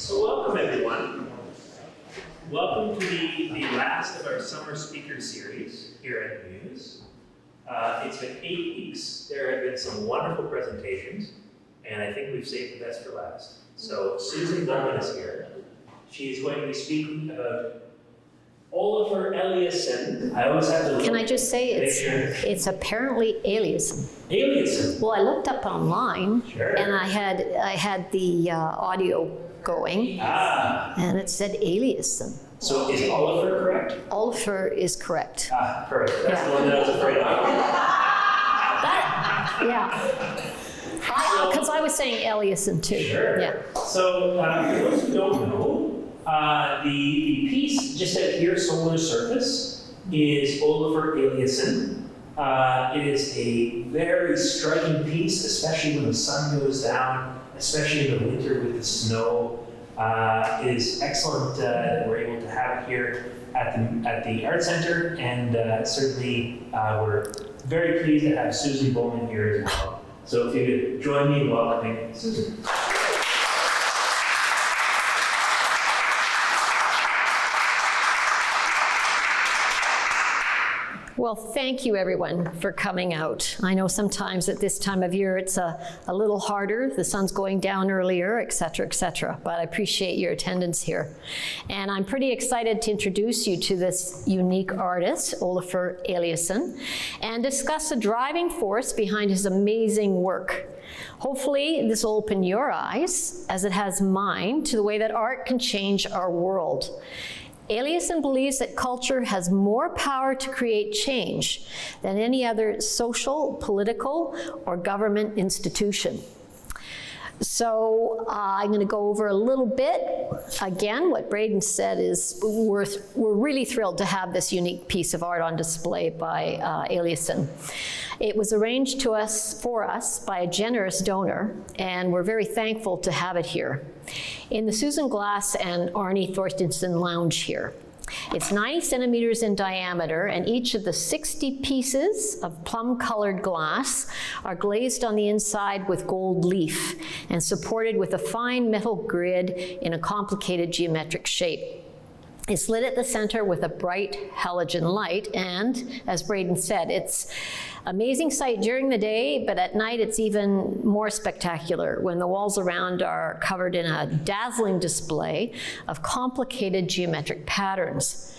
So welcome everyone. Welcome to the last of our summer speaker series here at MUSE. It's been 8 weeks. There have been some wonderful presentations, and I think we've saved the best for last. So Susan Bulman is here. She's going to be speaking about Olafur Eliasson. I always have to. Can I just say it's apparently Eliasson. Eliasson. Well, I looked up online, Sure. and I had the audio going, and it said Eliasson. So is Olafur correct? Olafur is correct. Perfect. That's the one that I was afraid of. Yeah. Because I was saying Eliasson too. Sure. Yeah. So for those who don't know, the piece just out here, Solar Surface, is Olafur Eliasson. It is a very striking piece, especially when the sun goes down, especially in the winter with the snow. It is excellent that we're able to have it here at the Art Center, and certainly we're very pleased to have Susan Bulman here as well. So if you could join me in welcoming Susan. Well, thank you everyone for coming out. I know sometimes at this time of year it's a little harder. The sun's going down earlier, et cetera, but I appreciate your attendance here. And I'm pretty excited to introduce you to this unique artist, Olafur Eliasson, and discuss the driving force behind his amazing work. Hopefully this will open your eyes, as it has mine, to the way that art can change our world. Eliasson believes that culture has more power to create change than any other social, political, or government institution. So I'm going to go over a little bit. Again, what Braden said is we're really thrilled to have this unique piece of art on display by Eliasson. It was arranged for us by a generous donor, and we're very thankful to have it here in the Susan Glass and Arnie Thorstensen lounge here. It's 90 centimeters in diameter, and each of the 60 pieces of plum-colored glass are glazed on the inside with gold leaf and supported with a fine metal grid in a complicated geometric shape. It's lit at the center with a bright halogen light, and as Braden said, it's amazing sight during the day, but at night it's even more spectacular when the walls around are covered in a dazzling display of complicated geometric patterns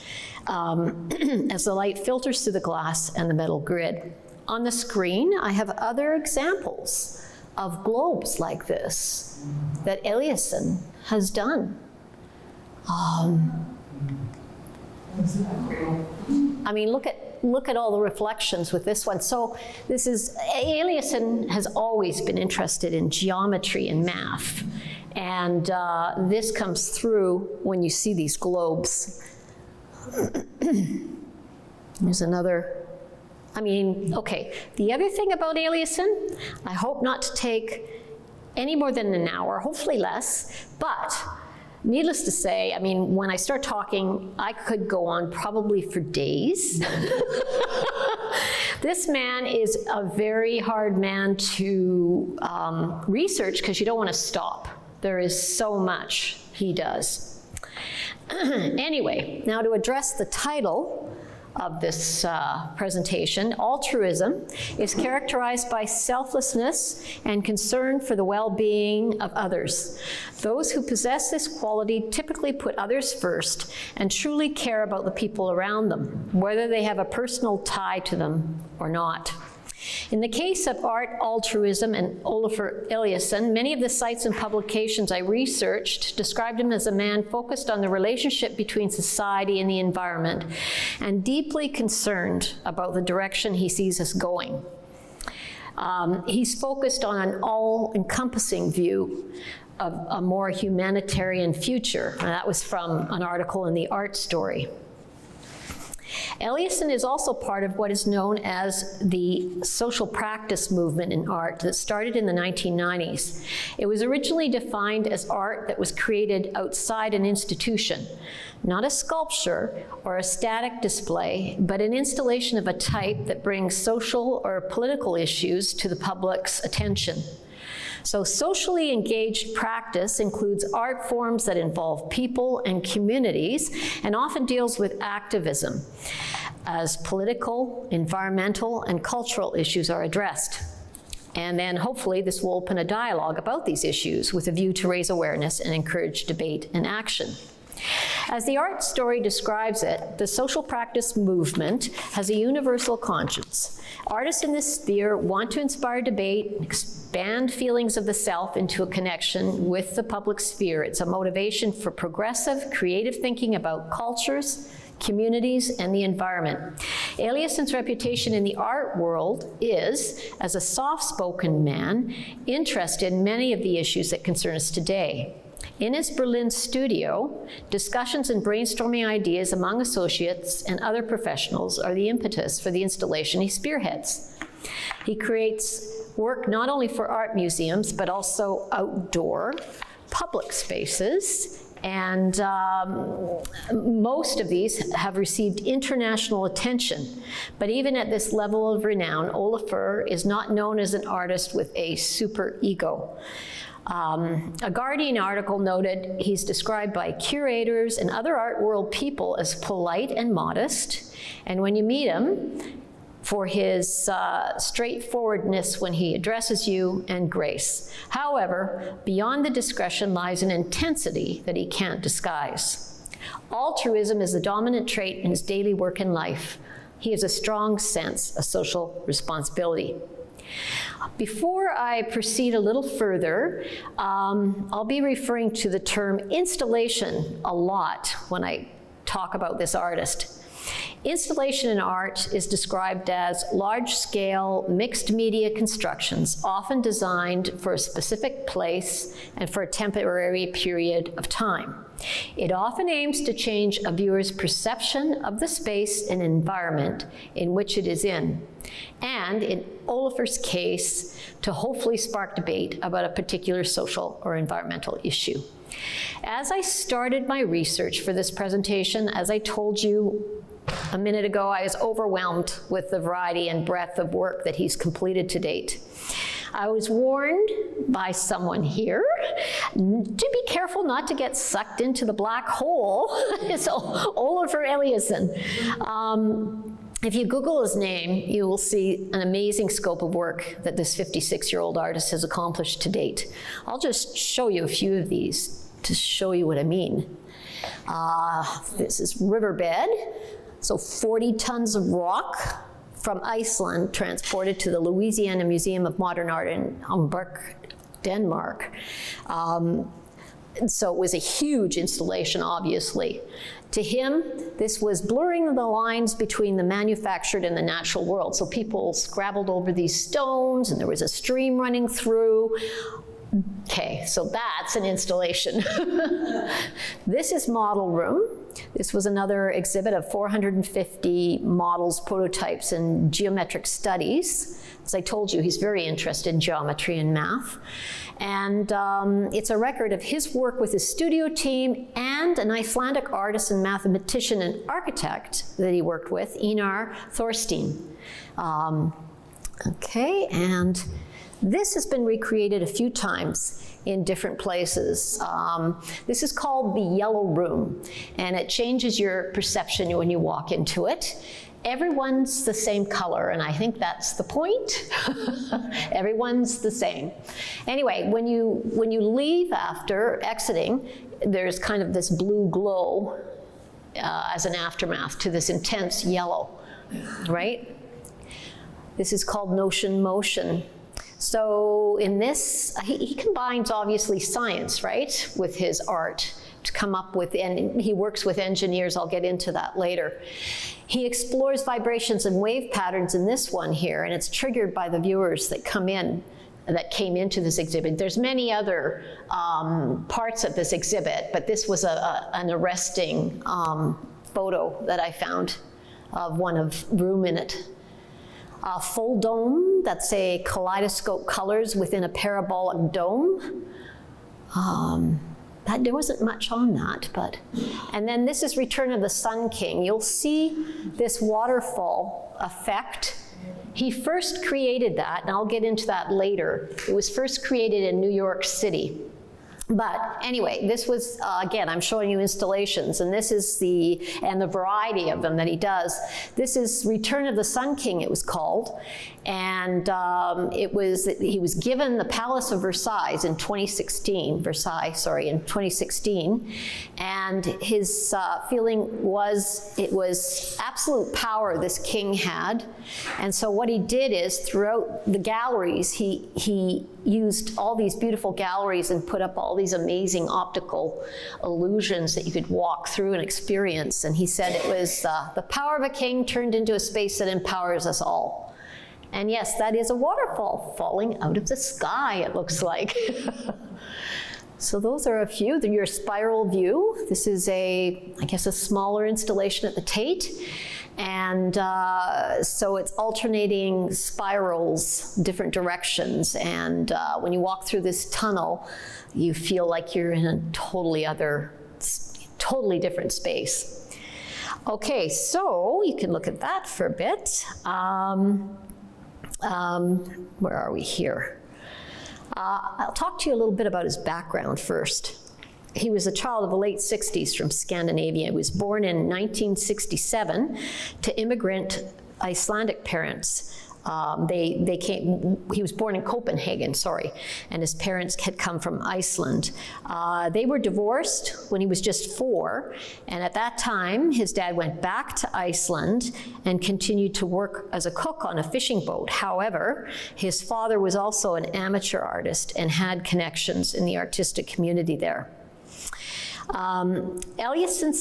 as the light filters through the glass and the metal grid. On the screen, I have other examples of globes like this that Eliasson has done. I mean, look at all the reflections with this one. So Eliasson has always been interested in geometry and math. And this comes through when you see these globes. There's another, okay. The other thing about Eliasson, I hope not to take any more than an hour, hopefully less, but needless to say, when I start talking, I could go on probably for days. This man is a very hard man to research because you don't want to stop. There is so much he does. Anyway, now to address the title of this presentation, altruism is characterized by selflessness and concern for the well-being of others. Those who possess this quality typically put others first and truly care about the people around them, whether they have a personal tie to them or not. In the case of art, altruism, and Olafur Eliasson, many of the sites and publications I researched described him as a man focused on the relationship between society and the environment and deeply concerned about the direction he sees us going. He's focused on an all-encompassing view of a more humanitarian future. And that was from an article in the Art Story. Eliasson is also part of what is known as the social practice movement in art that started in the 1990s. It was originally defined as art that was created outside an institution, not a sculpture or a static display, but an installation of a type that brings social or political issues to the public's attention. So socially engaged practice includes art forms that involve people and communities and often deals with activism as political, environmental, and cultural issues are addressed. And then hopefully this will open a dialogue about these issues with a view to raise awareness and encourage debate and action. As the art story describes it, the social practice movement has a universal conscience. Artists in this sphere want to inspire debate, expand feelings of the self into a connection with the public sphere. It's a motivation for progressive, creative thinking about cultures, communities, and the environment. Eliasson's reputation in the art world is, as a soft-spoken man, interested in many of the issues that concern us today. In his Berlin studio, discussions and brainstorming ideas among associates and other professionals are the impetus for the installation he spearheads. He creates work not only for art museums, but also outdoor, public spaces, and most of these have received international attention. But even at this level of renown, Olafur is not known as an artist with a super ego. A Guardian article noted he's described by curators and other art world people as polite and modest, and when you meet him, for his straightforwardness when he addresses you and grace. However, beyond the discretion lies an intensity that he can't disguise. Altruism is the dominant trait in his daily work and life. He has a strong sense of social responsibility. Before I proceed a little further, I'll be referring to the term installation a lot when I talk about this artist. Installation in art is described as large-scale, mixed-media constructions, often designed for a specific place and for a temporary period of time. It often aims to change a viewer's perception of the space and environment in which it is in, and in Olafur's case, to hopefully spark debate about a particular social or environmental issue. As I started my research for this presentation, as I told you a minute ago, I was overwhelmed with the variety and breadth of work that he's completed to date. I was warned by someone here to be careful not to get sucked into the black hole. It's Olafur Eliasson. If you Google his name, you will see an amazing scope of work that this 56-year-old artist has accomplished to date. I'll just show you a few of these to show you what I mean. This is riverbed. So 40 tons of rock from Iceland transported to the Louisiana Museum of Modern Art in Hamburg, Denmark. So it was a huge installation, obviously. To him, this was blurring the lines between the manufactured and the natural world. So people scrabbled over these stones, and there was a stream running through. Okay, so that's an installation. This is model room. This was another exhibit of 450 models, prototypes, and geometric studies. As I told you, he's very interested in geometry and math. And it's a record of his work with his studio team and an Icelandic artist and mathematician and architect that he worked with, Einar Thorstein. Okay, and this has been recreated a few times in different places. This is called the Yellow Room, and it changes your perception when you walk into it. Everyone's the same color, and I think that's the point. Everyone's the same. Anyway, when you leave after exiting, there's kind of this blue glow as an aftermath to this intense yellow, right? This is called Notion Motion. So in this, he combines obviously science, right, with his art to come up with, and he works with engineers, I'll get into that later. He explores vibrations and wave patterns in this one here, and it's triggered by the viewers that came into this exhibit. There's many other parts of this exhibit, but this was an arresting photo that I found of one of room in it. A full dome, that's a kaleidoscope colors within a parabolic dome. There wasn't much on that, but. And then this is Return of the Sun King. You'll see this waterfall effect He first created that, and I'll get into that later. It was first created in New York City. But anyway, this was, again, I'm showing you installations, and this is the variety of them that he does. This is Return of the Sun King, it was called. And he was given the Palace of Versailles in 2016, and his feeling was it was absolute power this king had. And so what he did is, throughout the galleries, he used all these beautiful galleries and put up all these amazing optical illusions that you could walk through and experience. And he said it was the power of a king turned into a space that empowers us all. And yes, that is a waterfall falling out of the sky, it looks like. So those are a few. Your spiral view. This is I guess a smaller installation at the Tate. And so it's alternating spirals, different directions. And when you walk through this tunnel, you feel like you're in a totally different space. Okay, so you can look at that for a bit. Where are we here? I'll talk to you a little bit about his background first. He was a child of the late 60s from Scandinavia. He was born in 1967 to immigrant Icelandic parents. He was born in Copenhagen, and his parents had come from Iceland. They were divorced when he was just 4, and at that time, his dad went back to Iceland and continued to work as a cook on a fishing boat. However, his father was also an amateur artist and had connections in the artistic community there. Eliasson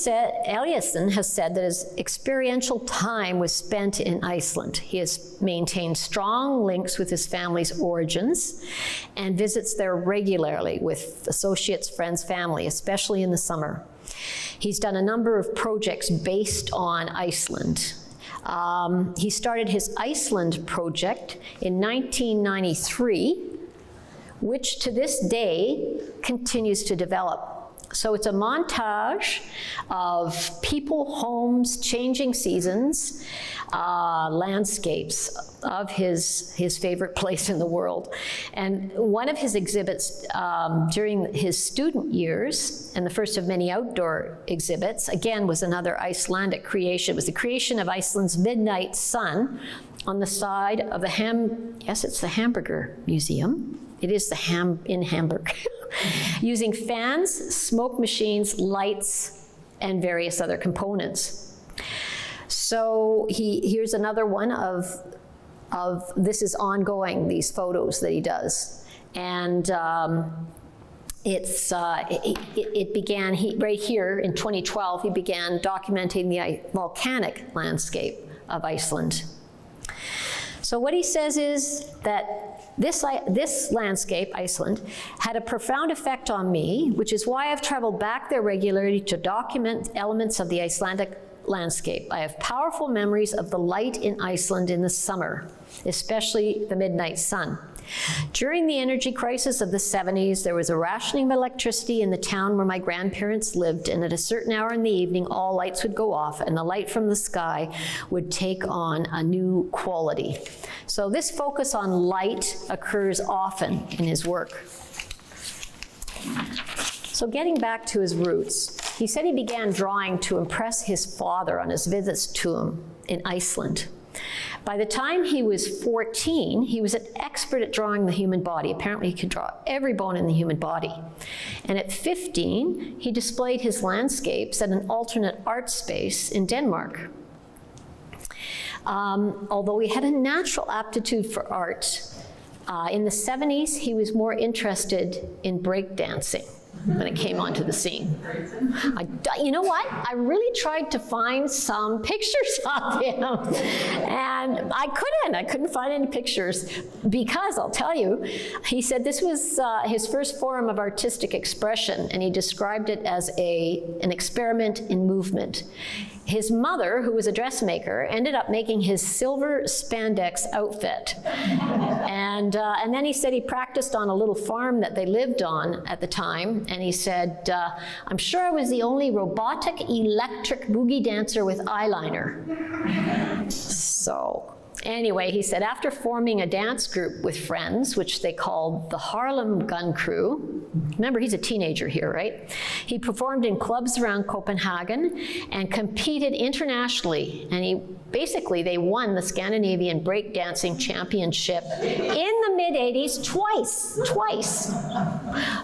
has said that his experiential time was spent in Iceland. He has maintained strong links with his family's origins and visits there regularly with associates, friends, family, especially in the summer. He's done a number of projects based on Iceland. He started his Iceland project in 1993, which to this day continues to develop. So it's a montage of people, homes, changing seasons, landscapes of his favorite place in the world. And one of his exhibits during his student years, and the first of many outdoor exhibits, again, was another Icelandic creation. It was the creation of Iceland's midnight sun on the side of the Hamburger Museum. It is in Hamburg. Using fans, smoke machines, lights, and various other components. So here's another one of this is ongoing, these photos that he does. And it began, right here in 2012, he began documenting the volcanic landscape of Iceland. So what he says is that this landscape, Iceland, had a profound effect on me, which is why I've traveled back there regularly to document elements of the Icelandic landscape. I have powerful memories of the light in Iceland in the summer, especially the midnight sun. During the energy crisis of the 70s, there was a rationing of electricity in the town where my grandparents lived, and at a certain hour in the evening, all lights would go off, and the light from the sky would take on a new quality. So this focus on light occurs often in his work. So getting back to his roots, he said he began drawing to impress his father on his visits to him in Iceland. By the time he was 14, he was an expert at drawing the human body. Apparently, he could draw every bone in the human body. And at 15, he displayed his landscapes at an alternate art space in Denmark. Although he had a natural aptitude for art, in the 70s, he was more interested in breakdancing when it came onto the scene. You know what? I really tried to find some pictures of him, and I couldn't find any pictures, because I'll tell you, he said this was his first form of artistic expression, and he described it as an experiment in movement. His mother, who was a dressmaker, ended up making his silver spandex outfit. And then he said he practiced on a little farm that they lived on at the time. And he said, I'm sure I was the only robotic electric boogie dancer with eyeliner. So Anyway, he said, after forming a dance group with friends, which they called the Harlem Gun Crew, remember he's a teenager here, right? He performed in clubs around Copenhagen and competed internationally. And they won the Scandinavian breakdancing championship in the mid-'80s twice.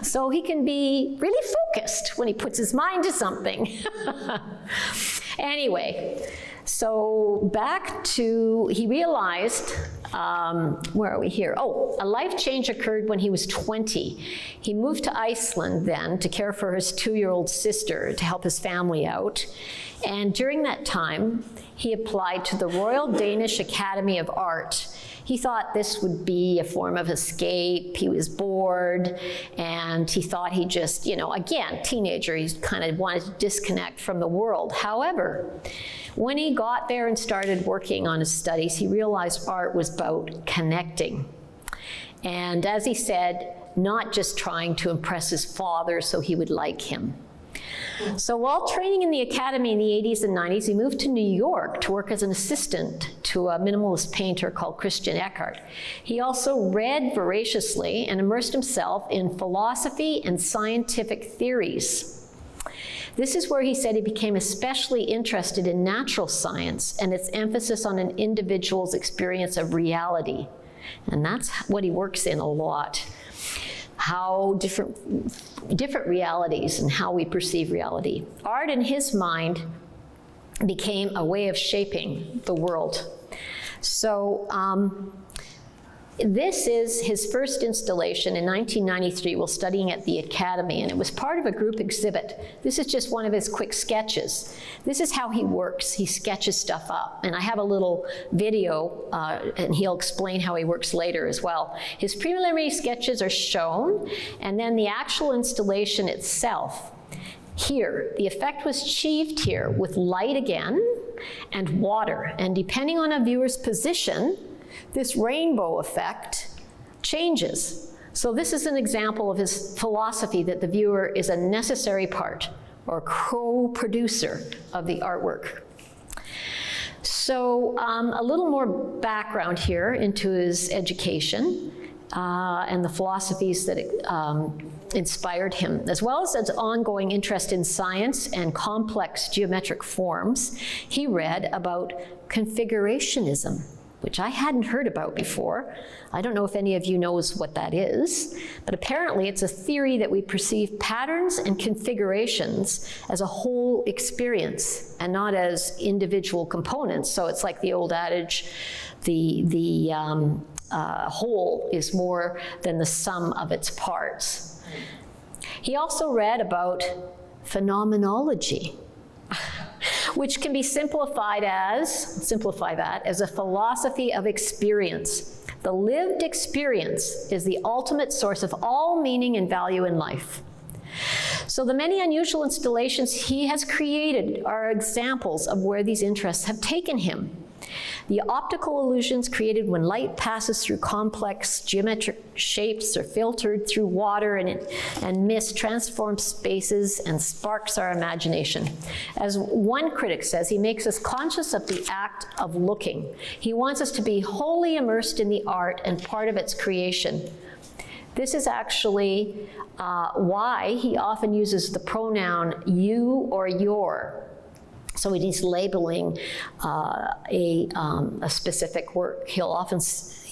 So he can be really focused when he puts his mind to something. Anyway, so he realized, where are we here? Oh, a life change occurred when he was 20. He moved to Iceland then to care for his 2-year-old sister to help his family out. And during that time, he applied to the Royal Danish Academy of Art. He thought this would be a form of escape. He was bored, and he thought he just, again, teenager, he kind of wanted to disconnect from the world. However, when he got there and started working on his studies, he realized art was about connecting. And as he said, not just trying to impress his father so he would like him. So while training in the academy in the 80s and 90s, he moved to New York to work as an assistant to a minimalist painter called Christian Eckhart. He also read voraciously and immersed himself in philosophy and scientific theories. This is where he said he became especially interested in natural science and its emphasis on an individual's experience of reality. And that's what he works in a lot. How different realities and how we perceive reality. Art, in his mind, became a way of shaping the world. So this is his first installation in 1993 while studying at the Academy, and it was part of a group exhibit. This is just one of his quick sketches. This is how he works. He sketches stuff up, and I have a little video, and he'll explain how he works later as well. His preliminary sketches are shown, and then the actual installation itself. Here, the effect was achieved here with light again and water, and depending on a viewer's position, this rainbow effect changes. So this is an example of his philosophy that the viewer is a necessary part or co-producer of the artwork. So a little more background here into his education and the philosophies that inspired him, as well as his ongoing interest in science and complex geometric forms. He read about configurationism, which I hadn't heard about before. I don't know if any of you knows what that is, but apparently it's a theory that we perceive patterns and configurations as a whole experience and not as individual components. So it's like the old adage, the whole is more than the sum of its parts. He also read about phenomenology, which can be simplify that as a philosophy of experience. The lived experience is the ultimate source of all meaning and value in life. So the many unusual installations he has created are examples of where these interests have taken him. The optical illusions created when light passes through complex geometric shapes are filtered through water and mist transform spaces and sparks our imagination. As one critic says, he makes us conscious of the act of looking. He wants us to be wholly immersed in the art and part of its creation. This is actually why he often uses the pronoun you or your. So when he's labeling a specific work, he'll often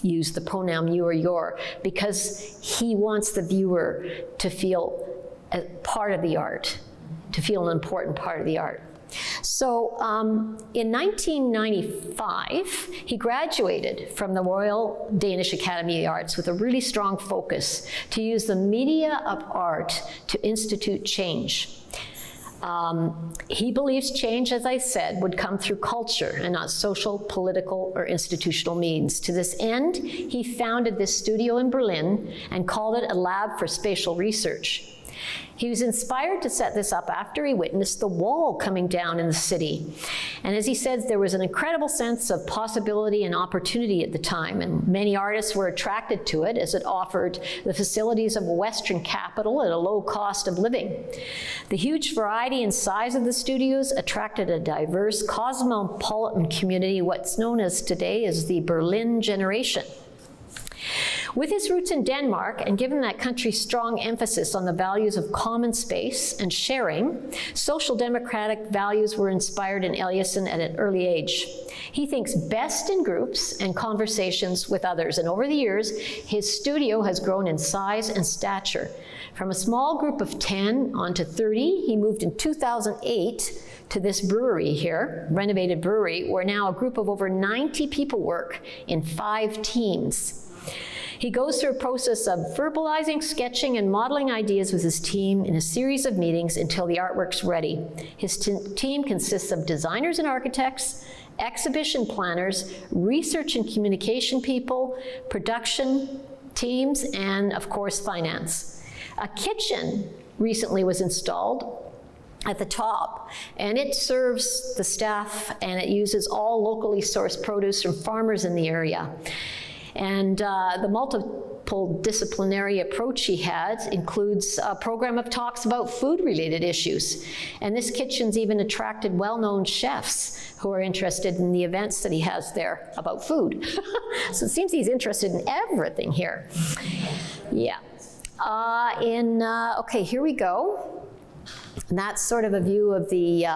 use the pronoun you or your because he wants the viewer to feel a part of the art, to feel an important part of the art. So in 1995, he graduated from the Royal Danish Academy of the Arts with a really strong focus to use the media of art to institute change. He believes change, as I said, would come through culture and not social, political, or institutional means. To this end, he founded this studio in Berlin and called it a lab for spatial research. He was inspired to set this up after he witnessed the wall coming down in the city. And as he says, there was an incredible sense of possibility and opportunity at the time, and many artists were attracted to it as it offered the facilities of a Western capital at a low cost of living. The huge variety and size of the studios attracted a diverse cosmopolitan community, what's known as today as the Berlin generation. With his roots in Denmark, and given that country's strong emphasis on the values of common space and sharing, social democratic values were inspired in Eliasson at an early age. He thinks best in groups and conversations with others, and over the years, his studio has grown in size and stature. From a small group of 10 on to 30, he moved in 2008 to this brewery here, renovated brewery, where now a group of over 90 people work in 5 teams. He goes through a process of verbalizing, sketching, and modeling ideas with his team in a series of meetings until the artwork's ready. His team consists of designers and architects, exhibition planners, research and communication people, production teams, and of course, finance. A kitchen recently was installed at the top, and it serves the staff, and it uses all locally sourced produce from farmers in the area. And the multiple disciplinary approach he has includes a program of talks about food-related issues. And this kitchen's even attracted well-known chefs who are interested in the events that he has there about food. So it seems he's interested in everything here. Yeah. Okay, here we go. And that's sort of a view of the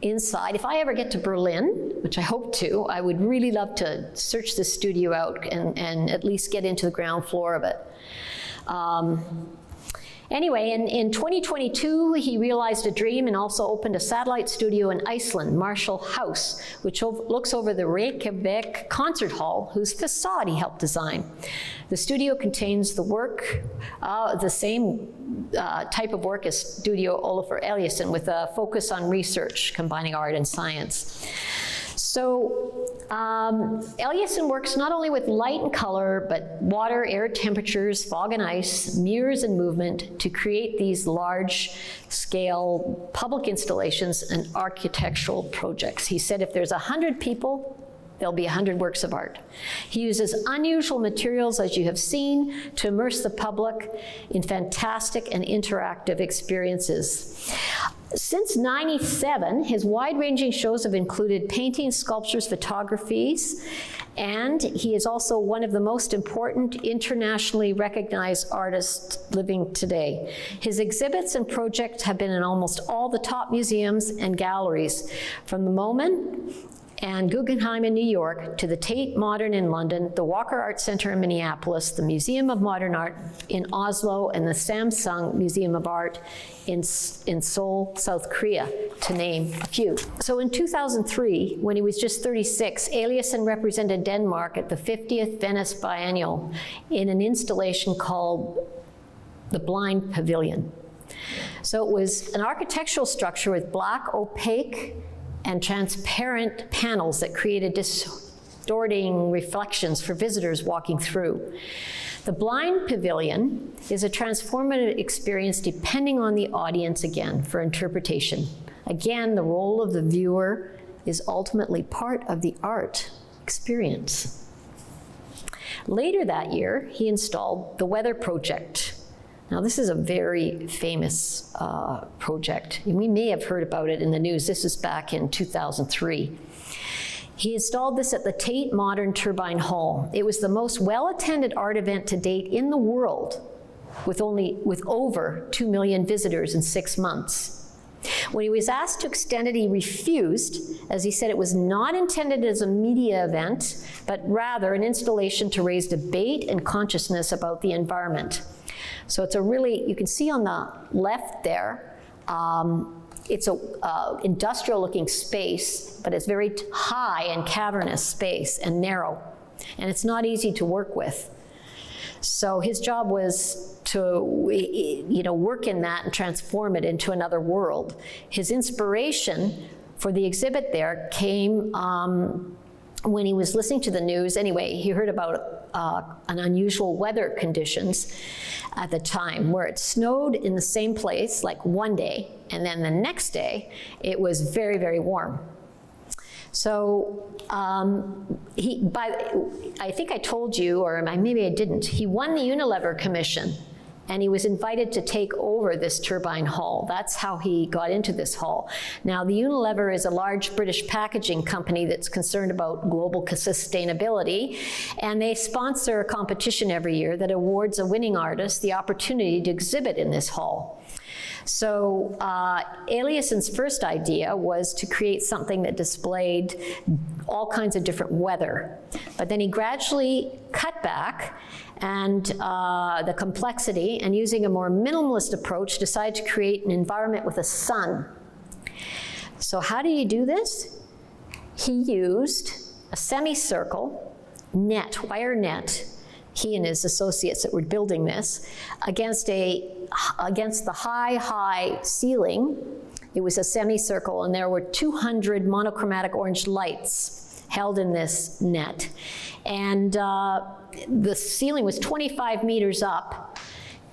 inside. If I ever get to Berlin, which I hope to, I would really love to search this studio out and at least get into the ground floor of it. Anyway, in 2022, he realized a dream and also opened a satellite studio in Iceland, Marshall House, which looks over the Reykjavik concert hall, whose facade he helped design. The studio contains the work, the same type of work as Studio Olafur Eliasson, with a focus on research, combining art and science. So Eliasson works not only with light and color, but water, air temperatures, fog and ice, mirrors and movement to create these large-scale public installations and architectural projects. He said if there's 100 people, there'll be 100 works of art. He uses unusual materials, as you have seen, to immerse the public in fantastic and interactive experiences. Since '97, his wide-ranging shows have included paintings, sculptures, photographies, and he is also one of the most important internationally recognized artists living today. His exhibits and projects have been in almost all the top museums and galleries, from the MoMA and Guggenheim in New York, to the Tate Modern in London, the Walker Art Center in Minneapolis, the Museum of Modern Art in Oslo, and the Samsung Museum of Art in Seoul, South Korea, to name a few. So in 2003, when he was just 36, Eliasson represented Denmark at the 50th Venice Biennial in an installation called the Blind Pavilion. So it was an architectural structure with black, opaque, and transparent panels that created distorting reflections for visitors walking through. The Blind Pavilion is a transformative experience depending on the audience, again, for interpretation. Again, the role of the viewer is ultimately part of the art experience. Later that year, he installed the Weather Project. Now, this is a very famous project. We may have heard about it in the news. This is back in 2003. He installed this at the Tate Modern Turbine Hall. It was the most well-attended art event to date in the world, with over 2 million visitors in 6 months. When he was asked to extend it, he refused, as he said it was not intended as a media event, but rather an installation to raise debate and consciousness about the environment. So it's a really, you can see on the left there, it's a industrial-looking space, but it's very high and cavernous space and narrow, and it's not easy to work with. So his job was to, work in that and transform it into another world. His inspiration for the exhibit there came when he was listening to the news, anyway, he heard about an unusual weather conditions at the time where it snowed in the same place like one day, and then the next day it was very, very warm. So I think I told you, or maybe I didn't, he won the Unilever Commission, and he was invited to take over this turbine hall. That's how he got into this hall. Now, the Unilever is a large British packaging company that's concerned about global sustainability, and they sponsor a competition every year that awards a winning artist the opportunity to exhibit in this hall. So Eliasson's first idea was to create something that displayed all kinds of different weather. But then he gradually cut back and the complexity, and using a more minimalist approach, decided to create an environment with a sun. So how do you do this? He used a semicircle net, wire net, he and his associates that were building this, against the high ceiling. It was a semicircle, and there were 200 monochromatic orange lights held in this net. And the ceiling was 25 meters up,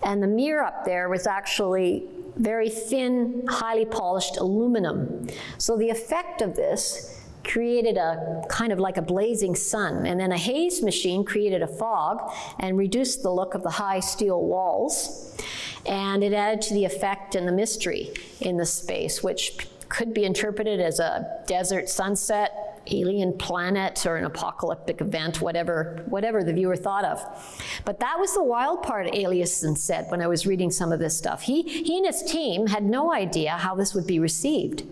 and the mirror up there was actually very thin, highly polished aluminum. So the effect of this created a kind of like a blazing sun, and then a haze machine created a fog and reduced the look of the high steel walls, and it added to the effect and the mystery in the space, which could be interpreted as a desert sunset, alien planet, or an apocalyptic event, whatever the viewer thought of. But that was the wild part, Eliasson said when I was reading some of this stuff. He and his team had no idea how this would be received.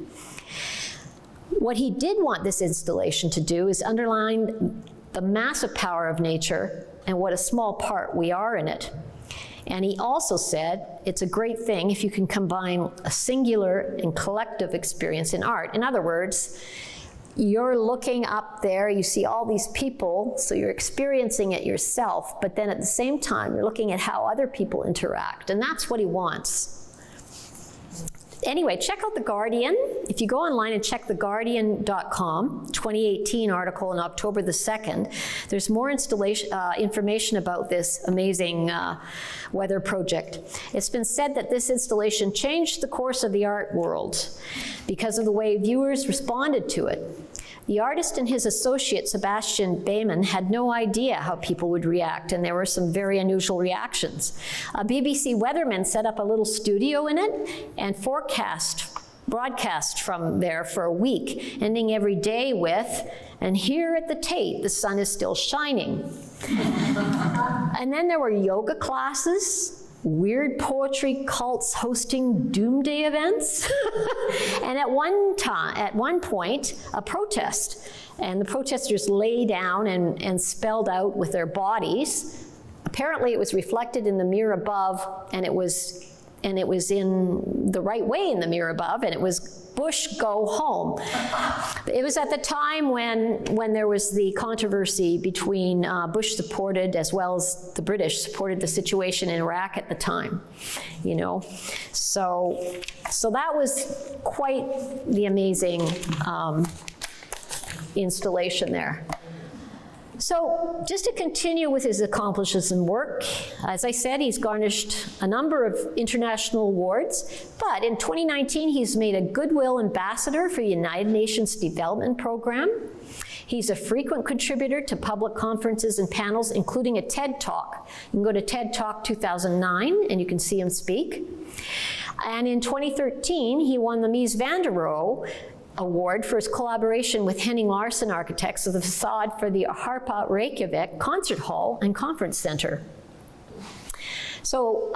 What he did want this installation to do is underline the massive power of nature and what a small part we are in it. And he also said it's a great thing if you can combine a singular and collective experience in art. In other words, you're looking up there, you see all these people, so you're experiencing it yourself, but then at the same time, you're looking at how other people interact, and that's what he wants. Anyway, check out The Guardian. If you go online and check theguardian.com, 2018 article on October the 2nd, there's more information about this amazing weather project. It's been said that this installation changed the course of the art world because of the way viewers responded to it. The artist and his associate, Sebastian Bayman, had no idea how people would react, and there were some very unusual reactions. A BBC weatherman set up a little studio in it and broadcast from there for a week, ending every day with, "And here at the Tate, the sun is still shining." And then there were yoga classes, weird poetry cults hosting doomsday events, and at one point, a protest. And the protesters lay down and spelled out with their bodies. Apparently it was reflected in the mirror above, and it was in the right way in the mirror above, and it was "Bush, go home." It was at the time when there was the controversy between Bush supported, as well as the British supported the situation in Iraq at the time, you know. So that was quite the amazing installation there. So just to continue with his accomplishments and work, as I said, he's garnished a number of international awards, but in 2019, he's made a Goodwill Ambassador for the United Nations Development Program. He's a frequent contributor to public conferences and panels, including a TED Talk. You can go to TED Talk 2009, and you can see him speak. And in 2013, he won the Mies van der Rohe Award for his collaboration with Henning Larsen Architects of the facade for the Harpa Reykjavik Concert Hall and Conference Center. So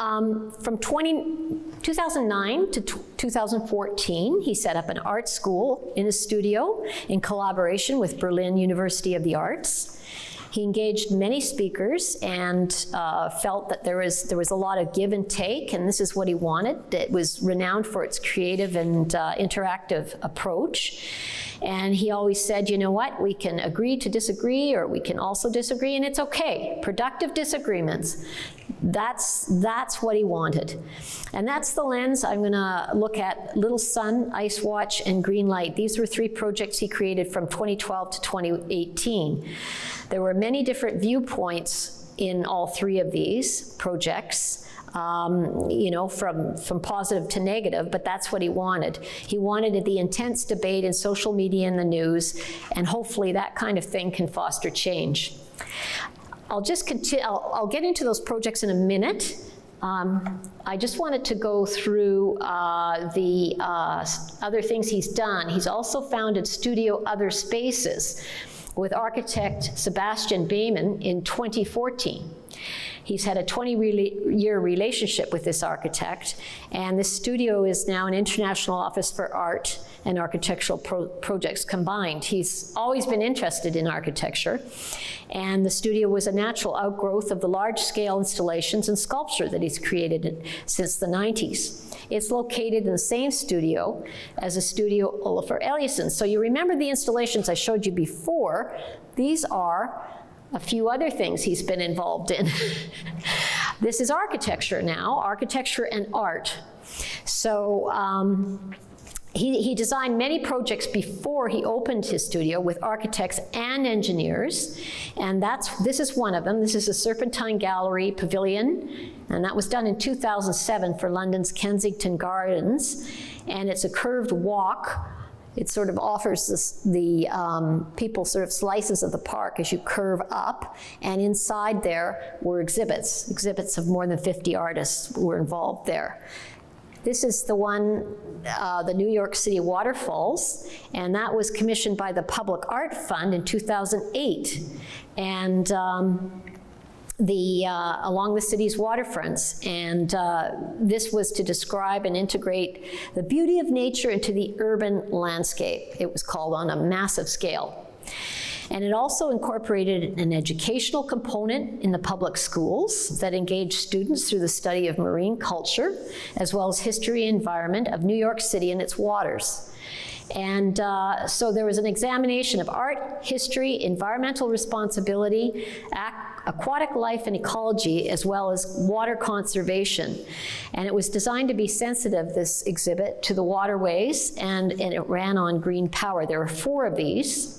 from 2009 to 2014, he set up an art school in his studio in collaboration with Berlin University of the Arts. He engaged many speakers and felt that there was a lot of give and take, and this is what he wanted. It was renowned for its creative and interactive approach. And he always said, you know what, we can agree to disagree, or we can also disagree, and it's okay. Productive disagreements. That's what he wanted. And that's the lens I'm gonna look at: Little Sun, Ice Watch, and Green Light. These were 3 projects he created from 2012 to 2018. There were many different viewpoints in all 3 of these projects. You know, from positive to negative, but that's what he wanted. He wanted the intense debate in social media and the news, and hopefully that kind of thing can foster change. I'll just continue, I'll get into those projects in a minute. I just wanted to go through the other things he's done. He's also founded Studio Other Spaces with architect Sebastian Bayman in 2014. He's had a 20-year relationship with this architect, and this studio is now an international office for art and architectural projects combined. He's always been interested in architecture, and the studio was a natural outgrowth of the large-scale installations and sculpture that he's created since the 90s. It's located in the same studio as the studio Olafur Eliasson. So you remember the installations I showed you before. These are a few other things he's been involved in. This is architecture now, architecture and art. So he designed many projects before he opened his studio with architects and engineers, and this is one of them. This is the Serpentine Gallery Pavilion, and that was done in 2007 for London's Kensington Gardens, and it's a curved walk. It sort of offers the people sort of slices of the park as you curve up, and inside there were exhibits of more than 50 artists were involved there. This is the one, the New York City waterfalls, and that was commissioned by the Public Art Fund in 2008. And along the city's waterfronts, and this was to describe and integrate the beauty of nature into the urban landscape. It was called on a massive scale. And it also incorporated an educational component in the public schools that engaged students through the study of marine culture, as well as history and environment of New York City and its waters. And so there was an examination of art, history, environmental responsibility, aquatic life and ecology, as well as water conservation. And it was designed to be sensitive, this exhibit, to the waterways, and it ran on green power. There are 4 of these.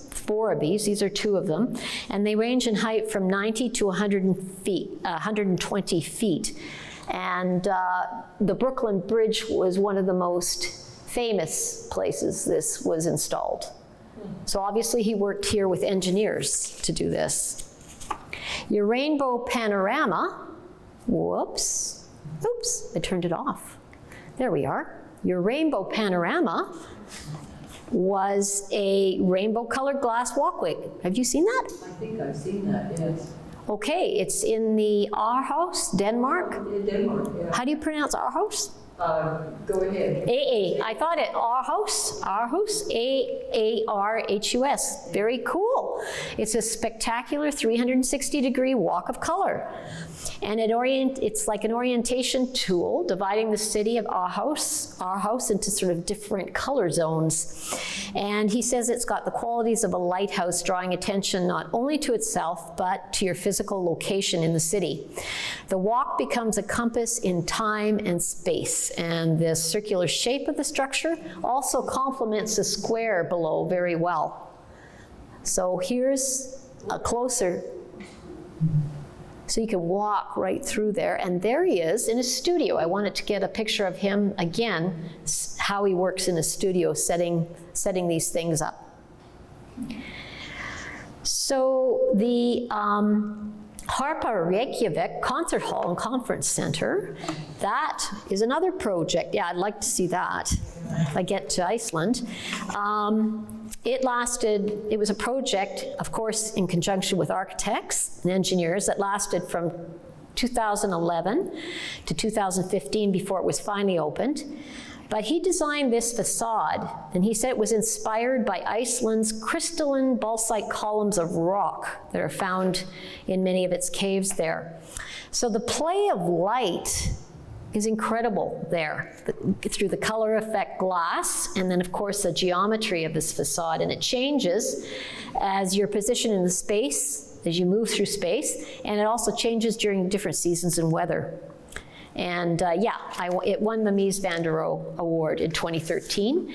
These are 2 of them, and they range in height from 90 to 120 feet. And the Brooklyn Bridge was one of the most famous places this was installed. So obviously he worked here with engineers to do this. Your rainbow panorama, whoops, oops, I turned it off. There we are. Your rainbow panorama was a rainbow-colored glass walkway. Have you seen that? I think I've seen that, yes. Okay, it's in the Aarhus, Denmark. In Denmark, yeah. How do you pronounce Aarhus? Go ahead. I thought it Aarhus, A-A-R-H-U-S. Very cool. It's a spectacular 360-degree walk of color. And it's like an orientation tool, dividing the city of Aarhus into sort of different color zones. And he says it's got the qualities of a lighthouse, drawing attention not only to itself, but to your physical location in the city. The walk becomes a compass in time and space, and the circular shape of the structure also complements the square below very well. So here's a closer, so you can walk right through there, and there he is in his studio. I wanted to get a picture of him again, how he works in a studio setting these things up. So the Harpa Reykjavik Concert Hall and Conference Center, that is another project. Yeah, I'd like to see that if I get to Iceland. It was a project, of course, in conjunction with architects and engineers that lasted from 2011 to 2015 before it was finally opened. But he designed this facade, and he said it was inspired by Iceland's crystalline basaltic columns of rock that are found in many of its caves there. So the play of light is incredible there, through the color effect glass, and then of course the geometry of this facade, and it changes as your position in the space, as you move through space, and it also changes during different seasons and weather. And it won the Mies van der Rohe Award in 2013.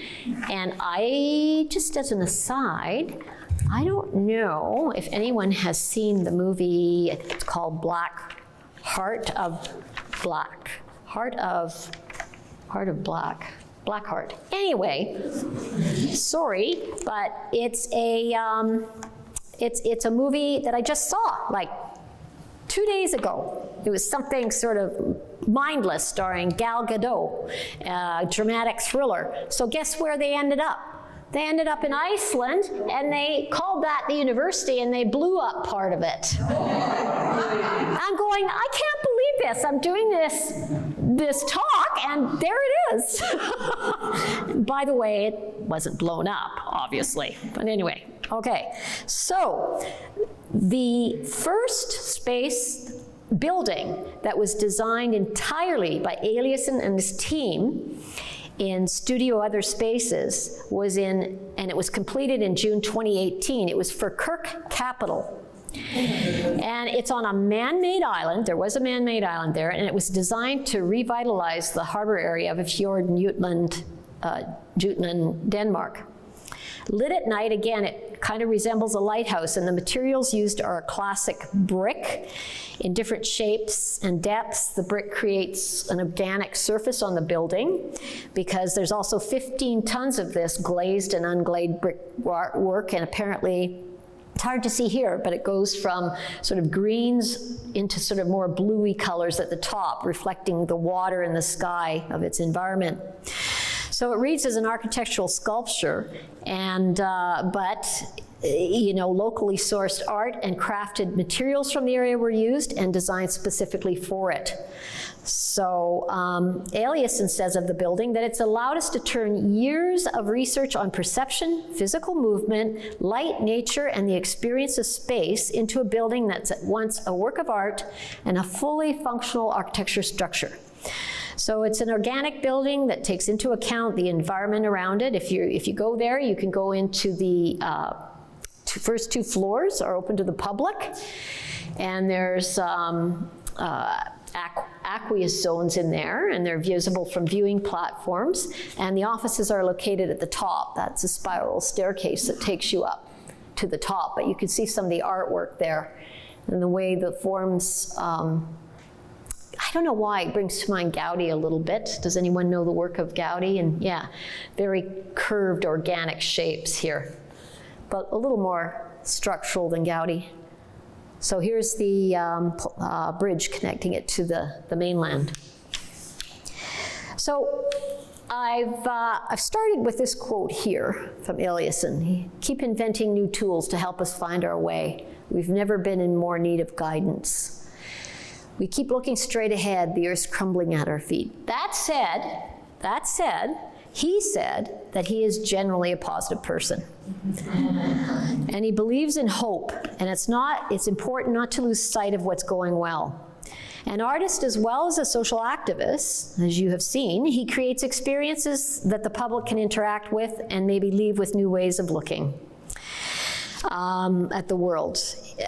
And I, just as an aside, I don't know if anyone has seen the movie, it's called Black Heart. Anyway, sorry, but it's a movie that I just saw like 2 days ago. It was something sort of mindless starring Gal Gadot, a dramatic thriller. So guess where they ended up? They ended up in Iceland, and they called that the university, and they blew up part of it. I'm going, I can't believe this. I'm doing this talk, and there it is. By the way, it wasn't blown up, obviously. But anyway, okay. So the first space building that was designed entirely by Eliasson and his team in Studio Other Spaces and it was completed in June 2018. It was for Kirk Capital. And it's on a man-made island. There was a man-made island there, and it was designed to revitalize the harbor area of Jutland, Denmark. Lit at night, again, it kind of resembles a lighthouse, and the materials used are a classic brick in different shapes and depths. The brick creates an organic surface on the building because there's also 15 tons of this glazed and unglazed brick work, and apparently, it's hard to see here, but it goes from sort of greens into sort of more bluey colors at the top, reflecting the water and the sky of its environment. So it reads as an architectural sculpture, but locally sourced art and crafted materials from the area were used and designed specifically for it. So Eliasson says of the building that it's allowed us to turn years of research on perception, physical movement, light, nature, and the experience of space into a building that's at once a work of art and a fully functional architecture structure. So it's an organic building that takes into account the environment around it. If you go there, you can go into the first 2 floors are open to the public, and there's aqueous zones in there, and they're visible from viewing platforms, and the offices are located at the top. That's a spiral staircase that takes you up to the top, but you can see some of the artwork there and the way the forms, I don't know why, it brings to mind Gaudi a little bit. Does anyone know the work of Gaudi? And yeah, very curved organic shapes here, but a little more structural than Gaudi. So here's the bridge connecting it to the mainland. So I've started with this quote here from Eliasson. Keep inventing new tools to help us find our way. We've never been in more need of guidance. We keep looking straight ahead, the earth's crumbling at our feet. That said, he said that he is generally a positive person. And he believes in hope, and it's important not to lose sight of what's going well. An artist as well as a social activist, as you have seen, he creates experiences that the public can interact with and maybe leave with new ways of looking at the world.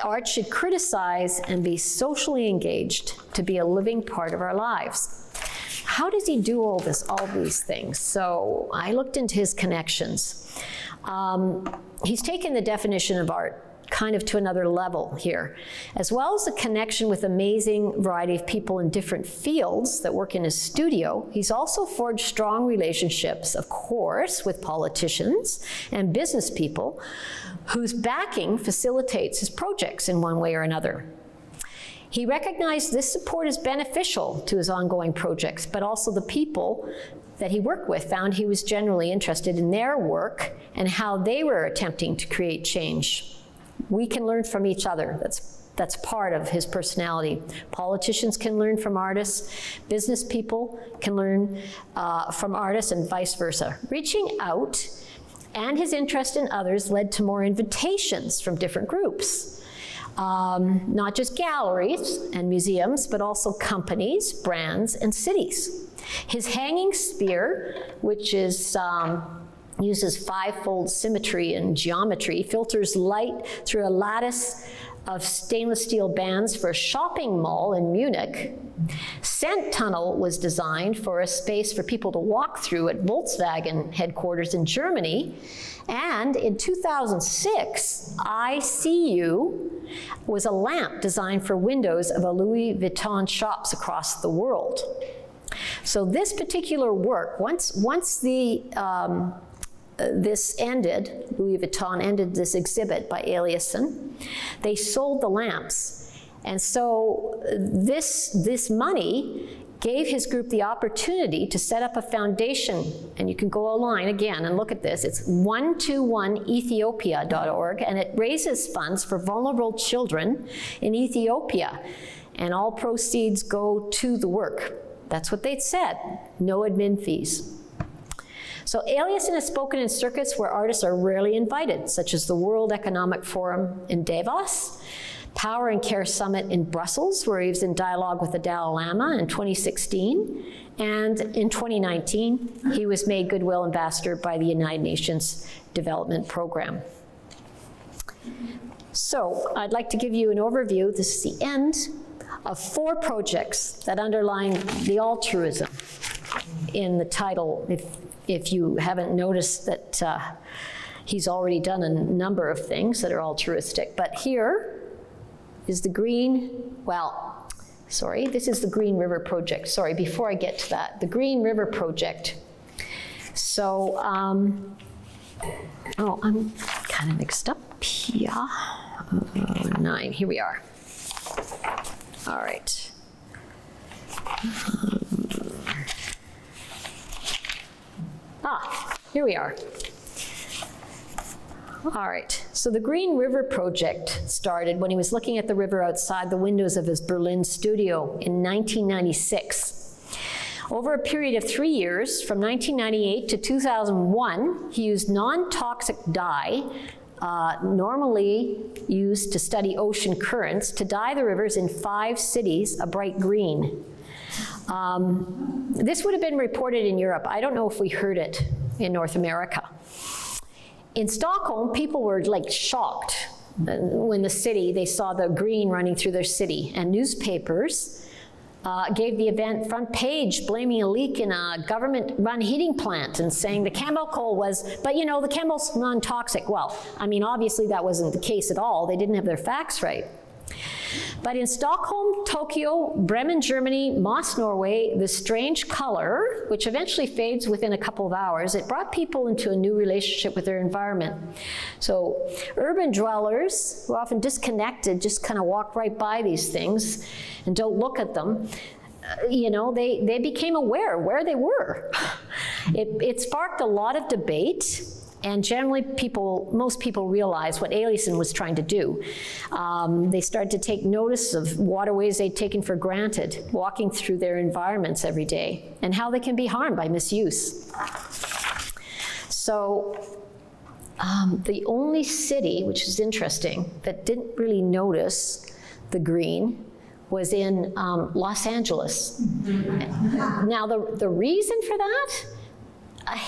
Art should criticize and be socially engaged to be a living part of our lives. How does he do all these things? So I looked into his connections. He's taken the definition of art kind of to another level here. As well as the connection with amazing variety of people in different fields that work in his studio, he's also forged strong relationships, of course, with politicians and business people whose backing facilitates his projects in one way or another. He recognized this support as beneficial to his ongoing projects, but also the people that he worked with found he was generally interested in their work and how they were attempting to create change. We can learn from each other. That's part of his personality. Politicians can learn from artists. Business people can learn from artists, and vice versa. Reaching out and his interest in others led to more invitations from different groups. Not just galleries and museums, but also companies, brands, and cities. His hanging spear, which is uses five-fold symmetry and geometry, filters light through a lattice of stainless steel bands for a shopping mall in Munich. Scent Tunnel was designed for a space for people to walk through at Volkswagen headquarters in Germany. And in 2006, I See You was a lamp designed for windows of a Louis Vuitton shops across the world. So this particular work, once this ended, Louis Vuitton ended this exhibit by Eliasson, they sold the lamps. And so this money gave his group the opportunity to set up a foundation, and you can go online again and look at this. It's 121ethiopia.org, and it raises funds for vulnerable children in Ethiopia, and all proceeds go to the work. That's what they'd said, no admin fees. So Eliasson has spoken in circuits where artists are rarely invited, such as the World Economic Forum in Davos, Power and Care Summit in Brussels, where he was in dialogue with the Dalai Lama in 2016. And in 2019, he was made Goodwill Ambassador by the United Nations Development Program. So I'd like to give you an overview. This is the end of 4 projects that underline the altruism in the title, if you haven't noticed that he's already done a number of things that are altruistic. But here is the this is the Green River Project. Sorry, before I get to that, the Green River Project. So, I'm kind of mixed up here. 9, here we are. All right. Here we are. All right, so the Green River Project started when he was looking at the river outside the windows of his Berlin studio in 1996. Over a period of 3 years, from 1998 to 2001, he used non-toxic dye, normally used to study ocean currents, to dye the rivers in 5 cities a bright green. This would have been reported in Europe. I don't know if we heard it in North America. In Stockholm, people were like shocked when they saw the green running through their city, and newspapers gave the event front page, blaming a leak in a government-run heating plant and saying the chemical but the chemical's non-toxic. Well, I mean, obviously that wasn't the case at all. They didn't have their facts right. But in Stockholm, Tokyo, Bremen, Germany, Moss, Norway, the strange color, which eventually fades within a couple of hours, it brought people into a new relationship with their environment. So urban dwellers, who are often disconnected, just kind of walk right by these things and don't look at them. They became aware where they were. It sparked a lot of debate. And generally, most people realized what Eliasson was trying to do. They started to take notice of waterways they'd taken for granted, walking through their environments every day, and how they can be harmed by misuse. So the only city, which is interesting, that didn't really notice the green was in Los Angeles. Now, the reason for that,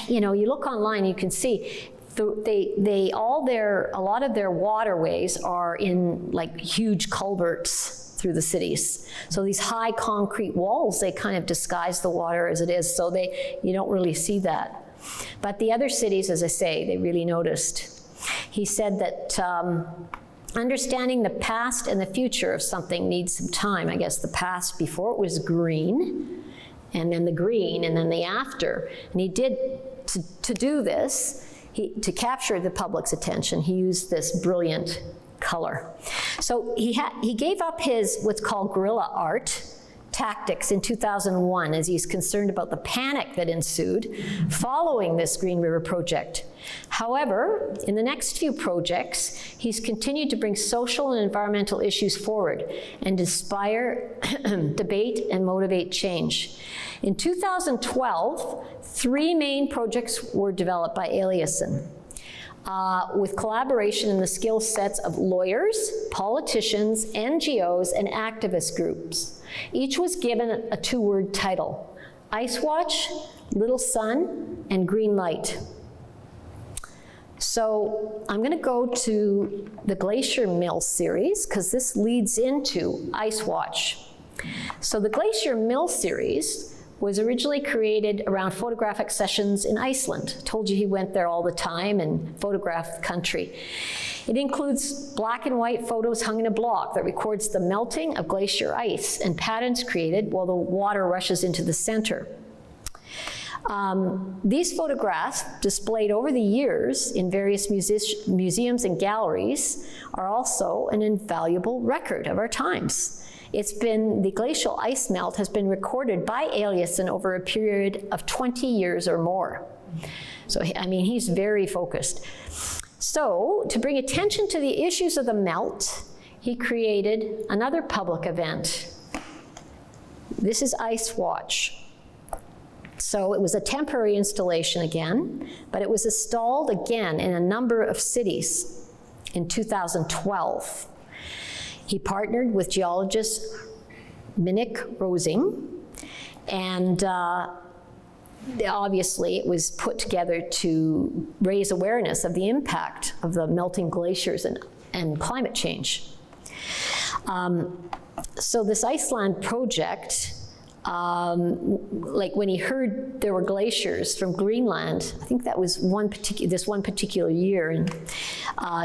you look online, you can see a lot of their waterways are in like huge culverts through the cities. So these high concrete walls, they kind of disguise the water as it is, so you don't really see that. But the other cities, as I say, they really noticed. He said that understanding the past and the future of something needs some time. I guess the past before it was green, and then the green, and then the after. And he did, to do this, to capture the public's attention, he used this brilliant color. So he gave up his what's called guerrilla art, tactics in 2001 as he's concerned about the panic that ensued following this Green River project. However, in the next few projects, he's continued to bring social and environmental issues forward and inspire debate and motivate change. In 2012, 3 main projects were developed by Eliasson, with collaboration in the skill sets of lawyers, politicians, NGOs, and activist groups. Each was given a 2-word title: Ice Watch, Little Sun, and Green Light. So I'm going to go to the Glacier Mill series, because this leads into Ice Watch. So the Glacier Mill series was originally created around photographic sessions in Iceland. I told you he went there all the time and photographed the country. It includes black and white photos hung in a block that records the melting of glacier ice and patterns created while the water rushes into the center. These photographs, displayed over the years in various museums and galleries, are also an invaluable record of our times. The glacial ice melt has been recorded by Eliasson over a period of 20 years or more. So, I mean, he's very focused. So, to bring attention to the issues of the melt, he created another public event. This is Ice Watch. So it was a temporary installation again, but it was installed again in a number of cities in 2012. He partnered with geologist Minnick Rosing, and obviously it was put together to raise awareness of the impact of the melting glaciers and climate change. So this Iceland project, like when he heard there were glaciers from Greenland, I think that was this one particular year in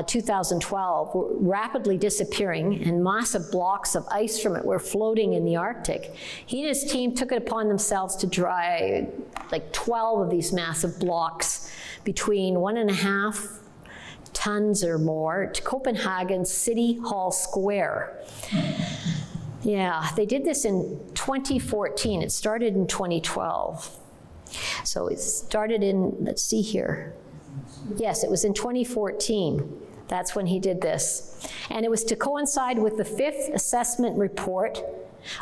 2012, were rapidly disappearing, and massive blocks of ice from it were floating in the Arctic. He and his team took it upon themselves to dry like 12 of these massive blocks, between 1.5 tons or more, to Copenhagen's City Hall Square. Yeah, they did this in 2014. It started in 2012. So it started in, let's see here. Yes, it was in 2014. That's when he did this. And it was to coincide with the 5th assessment report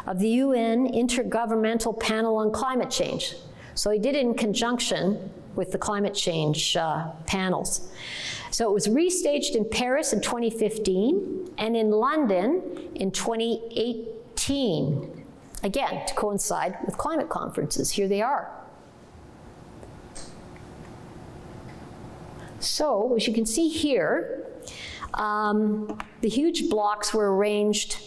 of the UN Intergovernmental Panel on Climate Change. So he did it in conjunction with the climate change panels. So it was restaged in Paris in 2015 and in London in 2018, again, to coincide with climate conferences. Here they are. So, as you can see here, the huge blocks were arranged,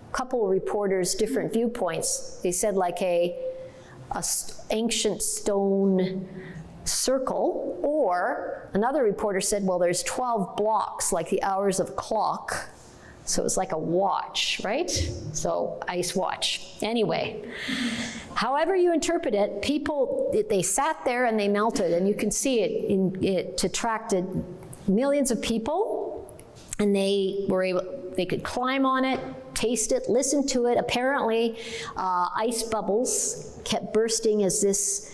a couple of reporters, different viewpoints. They said like a ancient stone circle, or another reporter said, well, there's 12 blocks, like the hours of a clock. So it's like a watch, right? So Ice Watch. Anyway, however you interpret it, people, they sat there and they melted, and you can see it attracted millions of people, and they could climb on it, taste it, listen to it. Apparently, ice bubbles kept bursting as this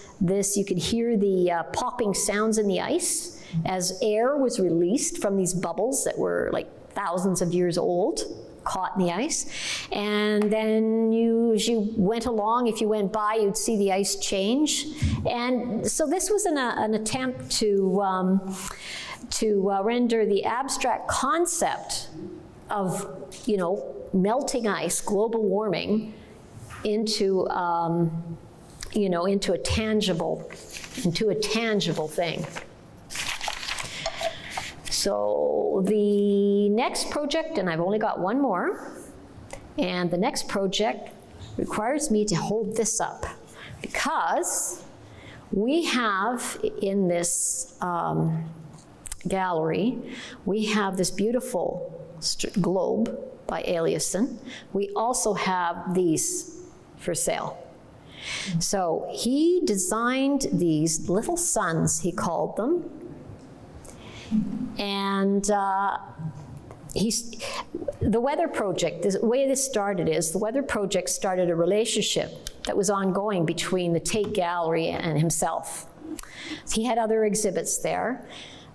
you could hear the popping sounds in the ice as air was released from these bubbles that were like thousands of years old, caught in the ice. And then as you went along, if you went by, you'd see the ice change. And so this was an attempt to render the abstract concept of, melting ice, global warming, into a tangible thing. So the next project, and I've only got one more, and the next project requires me to hold this up, because we have in this gallery, we have this beautiful globe by Eliasson. We also have these for sale. So he designed these little suns, he called them, and the Weather Project, the way this started is the Weather Project started a relationship that was ongoing between the Tate Gallery and himself. He had other exhibits there,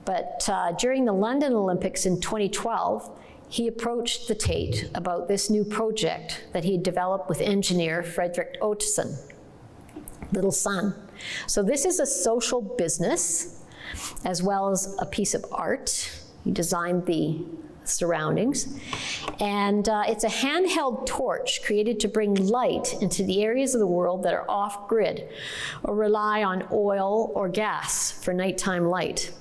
but during the London Olympics in 2012, he approached the Tate about this new project that he had developed with engineer Frederick Ottesen, Little Sun. So this is a social business as well as a piece of art. He designed the surroundings. And it's a handheld torch created to bring light into the areas of the world that are off-grid or rely on oil or gas for nighttime light.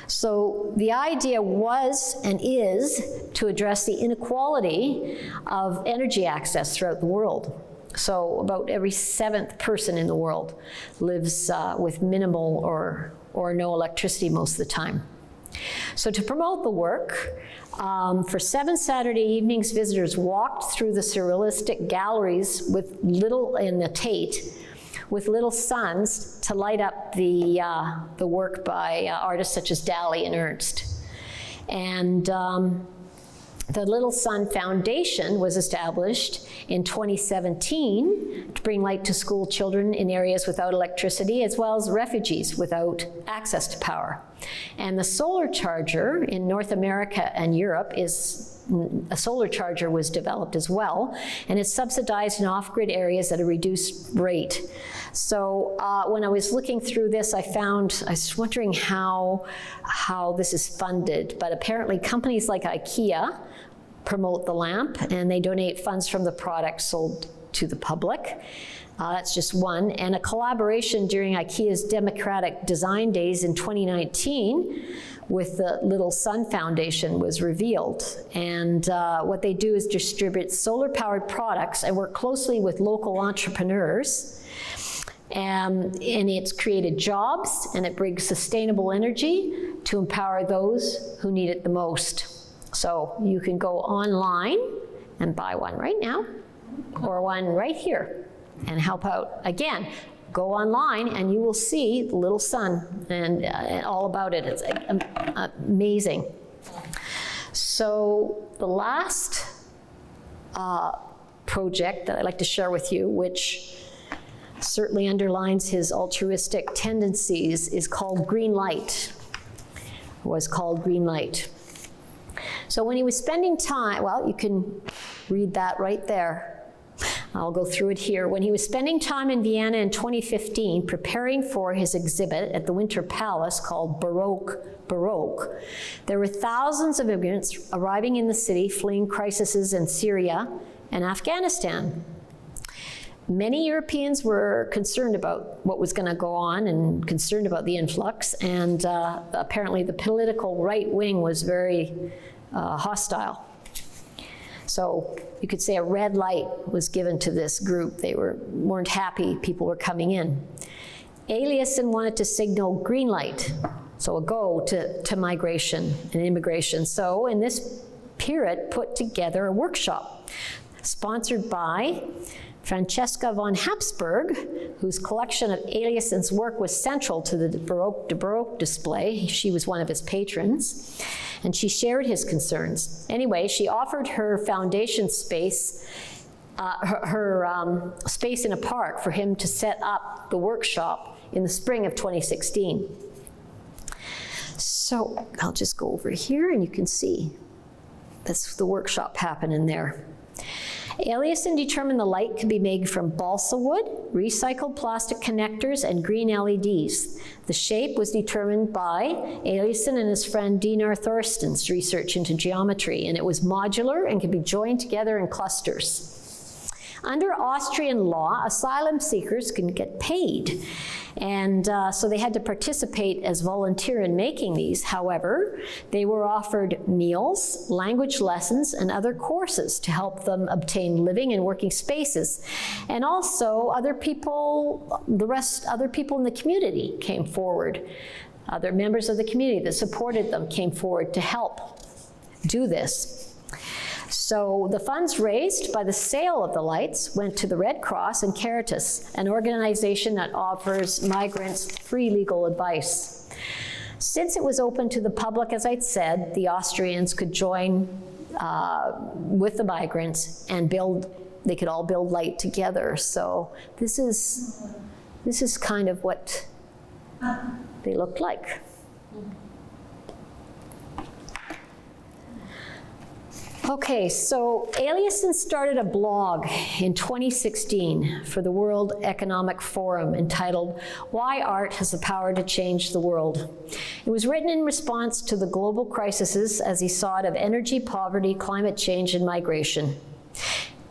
So the idea was and is to address the inequality of energy access throughout the world. So about every 7th person in the world lives with minimal or no electricity most of the time. So to promote the work, for 7 Saturday evenings, visitors walked through the surrealistic galleries with in the Tate with little suns to light up the work by artists such as Dali and Ernst. And the Little Sun Foundation was established in 2017 to bring light to school children in areas without electricity, as well as refugees without access to power. And the solar charger in North America and Europe a solar charger was developed as well, and it's subsidized in off-grid areas at a reduced rate. So when I was looking through this, I was wondering how this is funded, but apparently companies like IKEA promote the lamp, and they donate funds from the product sold to the public. That's just one. And a collaboration during IKEA's Democratic Design Days in 2019 with the Little Sun Foundation was revealed. And what they do is distribute solar-powered products and work closely with local entrepreneurs. And it's created jobs, and it brings sustainable energy to empower those who need it the most. So you can go online and buy one right now, or one right here, and help out. Again, go online and you will see the Little Sun and all about it. It's amazing. So the last project that I'd like to share with you, which certainly underlines his altruistic tendencies, is called Green Light. Was called Green Light. So when he was spending time, well, you can read that right there. I'll go through it here. When he was spending time in Vienna in 2015, preparing for his exhibit at the Winter Palace called Baroque, there were thousands of immigrants arriving in the city, fleeing crises in Syria and Afghanistan. Many Europeans were concerned about what was going to go on and concerned about the influx, and apparently the political right wing was very hostile. So you could say a red light was given to this group. They weren't happy people were coming in. Eliasson wanted to signal green light, so a go to migration and immigration. So in this period, put together a workshop sponsored by Francesca von Habsburg, whose collection of Eliasson's work was central to the Baroque display. She was one of his patrons, and she shared his concerns. Anyway, she offered her foundation space, her space in a park for him to set up the workshop in the spring of 2016. So I'll just go over here and you can see that's the workshop happening there. Eliasson determined the light could be made from balsa wood, recycled plastic connectors, and green LEDs. The shape was determined by Eliasson and his friend Dinar Thorsten's research into geometry, and it was modular and could be joined together in clusters. Under Austrian law, asylum seekers can get paid, and so they had to participate as volunteer in making these. However, they were offered meals, language lessons, and other courses to help them obtain living and working spaces. And also, other people in the community came forward. Other members of the community that supported them came forward to help do this. So the funds raised by the sale of the lights went to the Red Cross and Caritas, an organization that offers migrants free legal advice. Since it was open to the public, as I'd said, the Austrians could join with the migrants and they could all build light together. So this is kind of what they looked like. Okay, so Eliasson started a blog in 2016 for the World Economic Forum entitled, "Why Art Has the Power to Change the World." It was written in response to the global crises as he saw it of energy, poverty, climate change, and migration.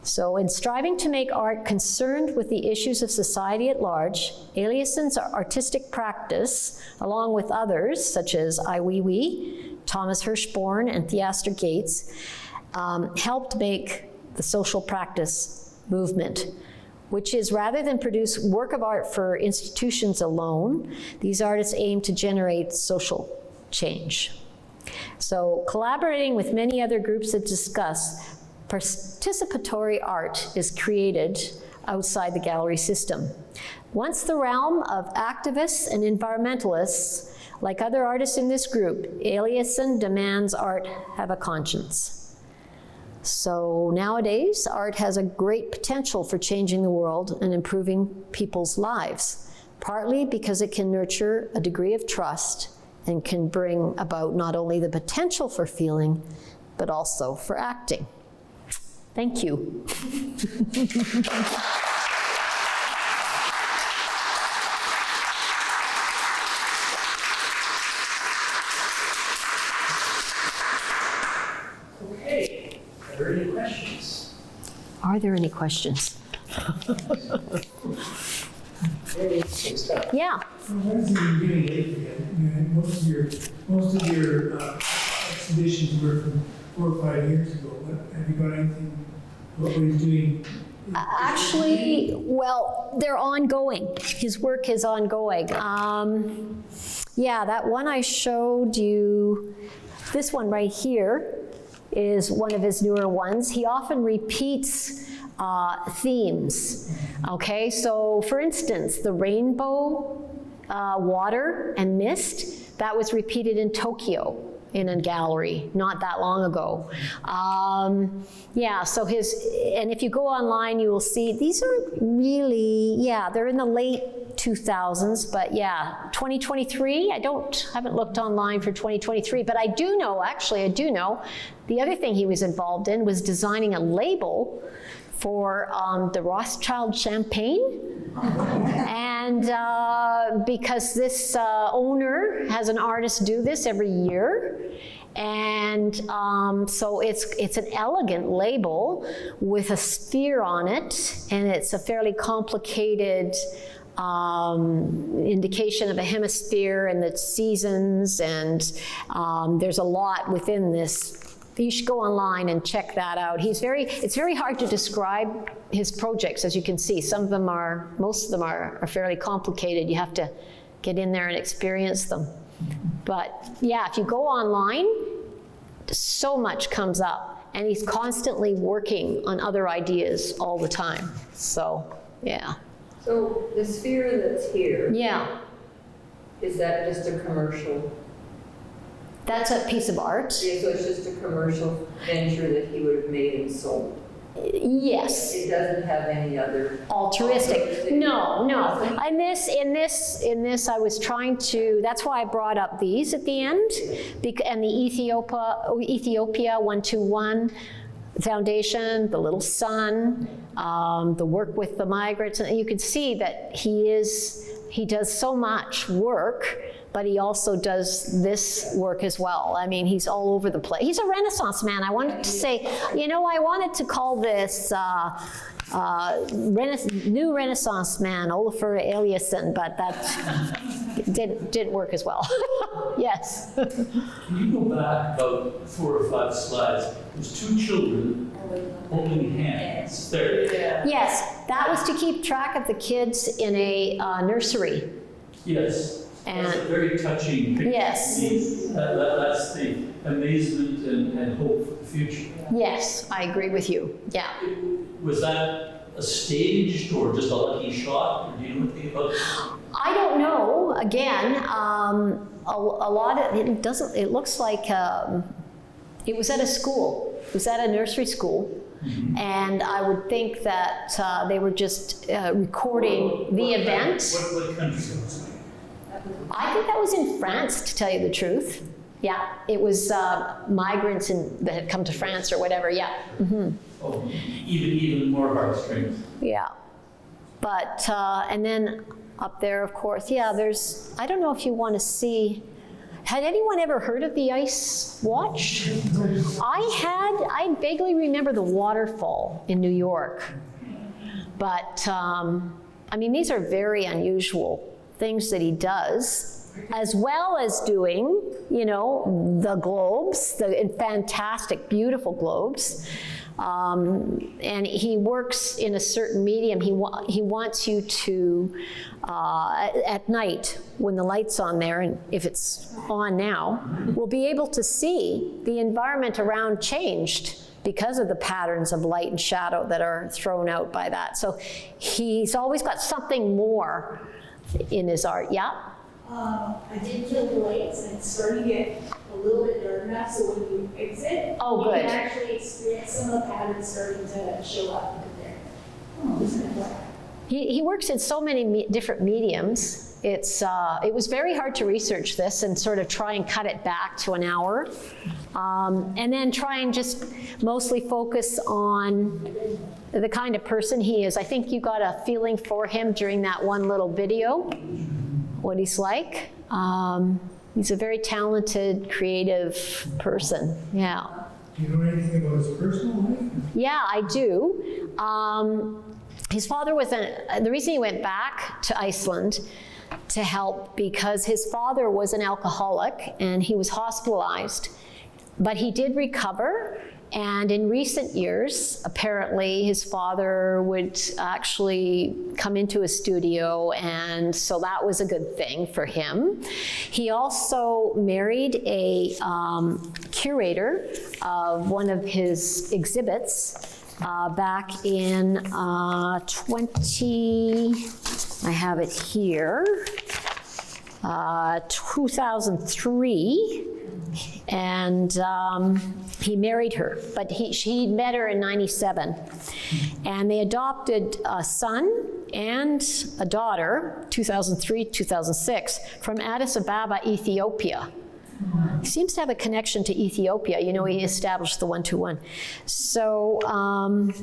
So in striving to make art concerned with the issues of society at large, Eliasson's artistic practice, along with others such as Ai Weiwei, Thomas Hirschborn, and Theaster Gates, helped make the social practice movement, which is rather than produce work of art for institutions alone, these artists aim to generate social change. So collaborating with many other groups that discuss, participatory art is created outside the gallery system. Once the realm of activists and environmentalists, like other artists in this group, Eliasson demands art have a conscience. So nowadays, art has a great potential for changing the world and improving people's lives, partly because it can nurture a degree of trust and can bring about not only the potential for feeling, but also for acting. Thank you. Okay, are there any questions? Are there any questions? Hey, Scott. Yeah. What is it you're getting late again? Most of your exhibitions were from 4 or 5 years ago. Have you got anything? What were you doing? Actually, well, they're ongoing. His work is ongoing. Yeah, that one I showed you, this one right here is one of his newer ones. He often repeats themes. Okay, so for instance, the rainbow, water and mist, that was repeated in Tokyo in a gallery not that long ago. Yeah, so and if you go online, you will see, these are really, yeah, they're in the late 2000s, but yeah, 2023, haven't looked online for 2023, but I do know, the other thing he was involved in was designing a label for the Rothschild champagne. And because this owner has an artist do this every year, and so it's an elegant label with a sphere on it, and it's a fairly complicated indication of a hemisphere and the seasons, and there's a lot within this. You should go online and check that out. It's very hard to describe his projects, as you can see. Most of them are fairly complicated. You have to get in there and experience them. But yeah, if you go online, so much comes up, and he's constantly working on other ideas all the time. So, yeah. So the sphere that's here, Yeah, is that just a commercial? that's a piece of art. Yeah, so it's just a commercial venture that he would have made and sold. Yes. It doesn't have any other Altruistic. No. In this, I was trying to, that's why I brought up these at the end, and the Ethiopia 121 Foundation, the Little Sun, the work with the migrants, and you can see that he does so much work, but he also does this work as well. I mean, he's all over the place. He's a Renaissance man. I wanted to say, I wanted to call this new Renaissance man, Olafur Eliasson, but that didn't work as well. Yes. Can you go back about 4 or 5 slides? There's 2 children holding hands. There. Yeah. Yes, that was to keep track of the kids in a nursery. Yes. And That's a very touching picture. Yes. That's the amazement and hope for the future. Yes, I agree with you. Yeah. Was that a staged or just a lucky shot? Or do you know anything about it? I don't know. Again, a lot of it doesn't. It looks like it was at a school. It was at a nursery school. And I would think that they were just recording the event. What country was it? I think that was in France, to tell you the truth. Yeah, it was migrants that had come to France or whatever, yeah. Oh, even more heartstrings. Yeah. But, and then up there, of course, yeah, there's, I don't know if you want to see, had anyone ever heard of the Ice Watch? I vaguely remember the waterfall in New York. But, I mean, these are very unusual things that he does, as well as doing, you know, the globes, the fantastic, beautiful globes. And he works in a certain medium. He wants you to, at night, when the light's on there, and if it's on now, we'll be able to see the environment around changed because of the patterns of light and shadow that are thrown out by that. So he's always got something more in his art. Yeah? I did kill the lights, and it's starting to get a little bit dark enough, so when you exit, Oh, you good. can actually experience some of the patterns starting to show up in there. Just an FYI. He works in so many different mediums. It was very hard to research this and sort of try and cut it back to an hour. And then try and just mostly focus on the kind of person he is. I think you got a feeling for him during that one little video, what he's like. He's a very talented, creative person, yeah. Do you know anything about his personal life? Yeah, I do. His father was the reason he went back to Iceland to help because his father was an alcoholic and he was hospitalized, but he did recover. And in recent years, apparently his father would actually come into his studio, and so that was a good thing for him. He also married a curator of one of his exhibits back in I have it here, 2003. And he married her, but he met her in 97. And they adopted a son and a daughter, 2003, 2006, from Addis Ababa, Ethiopia. He seems to have a connection to Ethiopia. You know, he established the 121. So Olafur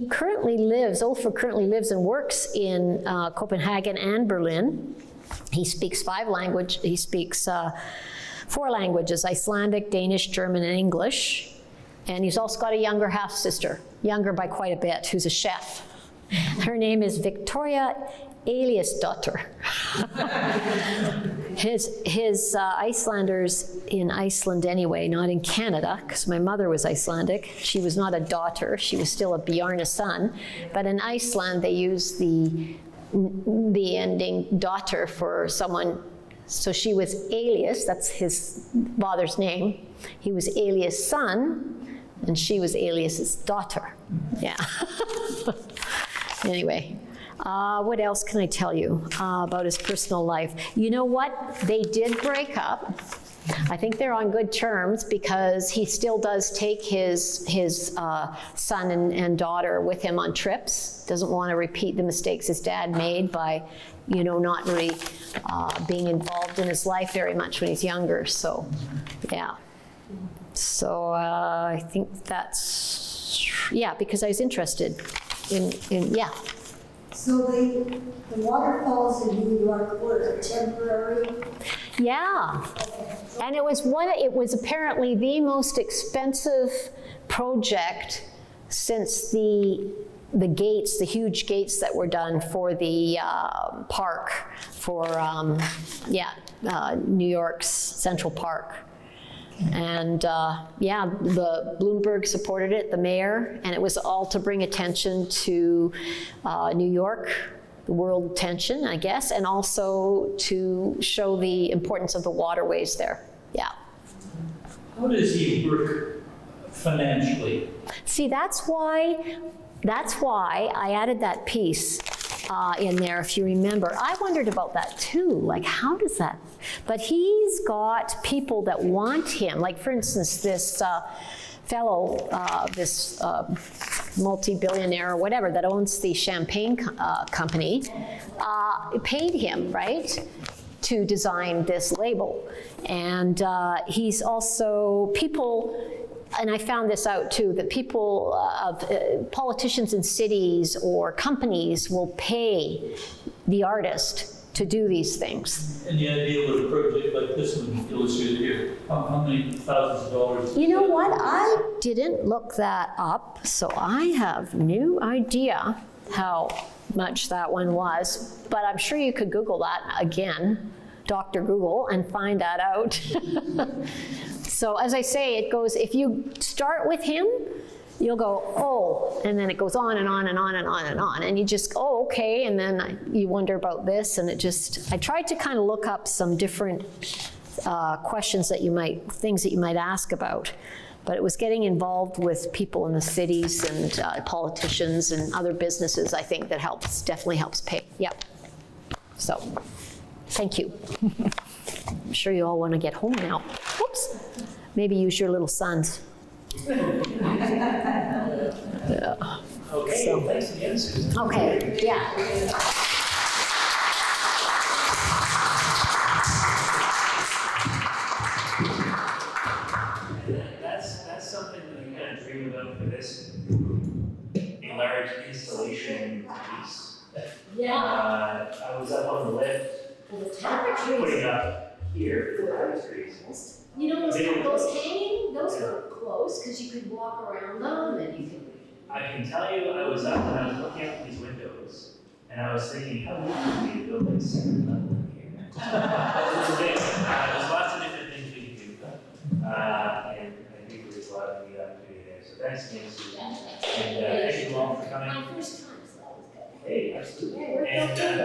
currently lives and works in Copenhagen and Berlin. He speaks 5 languages. He speaks 4 languages: Icelandic, Danish, German, and English. And he's also got a younger half-sister, younger by quite a bit, who's a chef. Her name is Victoria Eliasdottir. His Icelanders in Iceland anyway, not in Canada, because my mother was Icelandic. She was not a daughter, she was still a Bjarne son. But in Iceland, they use the ending daughter for someone. So she was Elias, that's his father's name. He was Elias' son, and she was Elias's daughter. Yeah. Anyway, what else can I tell you about his personal life? You know what? They did break up. I think they're on good terms because he still does take his son and daughter with him on trips. Doesn't want to repeat the mistakes his dad made by, you know, not really being involved in his life very much when he's younger. So, yeah. So I think that's, yeah, because I was interested in yeah. So the waterfalls in New York were temporary? Yeah, and it was apparently the most expensive project since the gates, the huge gates that were done for the park for New York's Central Park. And yeah, the Bloomberg supported it, the mayor, and it was all to bring attention to New York, the world tension, I guess, and also to show the importance of the waterways there. Yeah. How does he work financially? See, that's why I added that piece in there, if you remember. I wondered about that too, like how does that, but he's got people that want him, like for instance, this fellow, this multi-billionaire or whatever that owns the champagne company, paid him, right, to design this label. And he's also, people, and I found this out too, that people, politicians in cities or companies will pay the artist to do these things. And the idea with a project like this one illustrated here, how many thousands of dollars? You know what? I didn't look that up, so I have no idea how much that one was, but I'm sure you could Google that again, Dr. Google, and find that out. So as I say, it goes, if you start with him, you'll go, oh, and then it goes on and on and on and on and on. And you just, oh, okay, and then you wonder about this, and it just, I tried to kind of look up some different questions that you might, things that you might ask about. But it was getting involved with people in the cities and politicians and other businesses, I think, that helps, definitely helps pay. Yep. So, thank you. I'm sure you all want to get home now. Whoops. Maybe use your little sons. Yeah. Okay, So- thanks again, Susan. Okay, yeah. That's something that I kind of dream about for this large installation piece. Yeah. I was up on the lift, Well, the temperature putting is, up here for the trees. you know, They were those close. hanging, those were close, because you could walk around them and you could. I can tell you, I was up and I was looking out these windows, and I was thinking, how would it be to build like second level in here? There's lots of different things we can do, and I think there's a lot of neat opportunity there. So thanks again, Susan. And thank you all for coming. My first time, so that was good. Hey, absolutely. Yeah, we're And built in.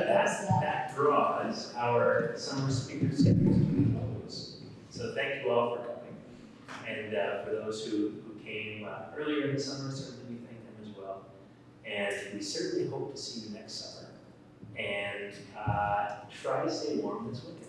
that draws our summer speaker series to a close. So thank you all for coming. And for those who came earlier in the summer, certainly we thank them as well. And we certainly hope to see you next summer. And try to stay warm this winter.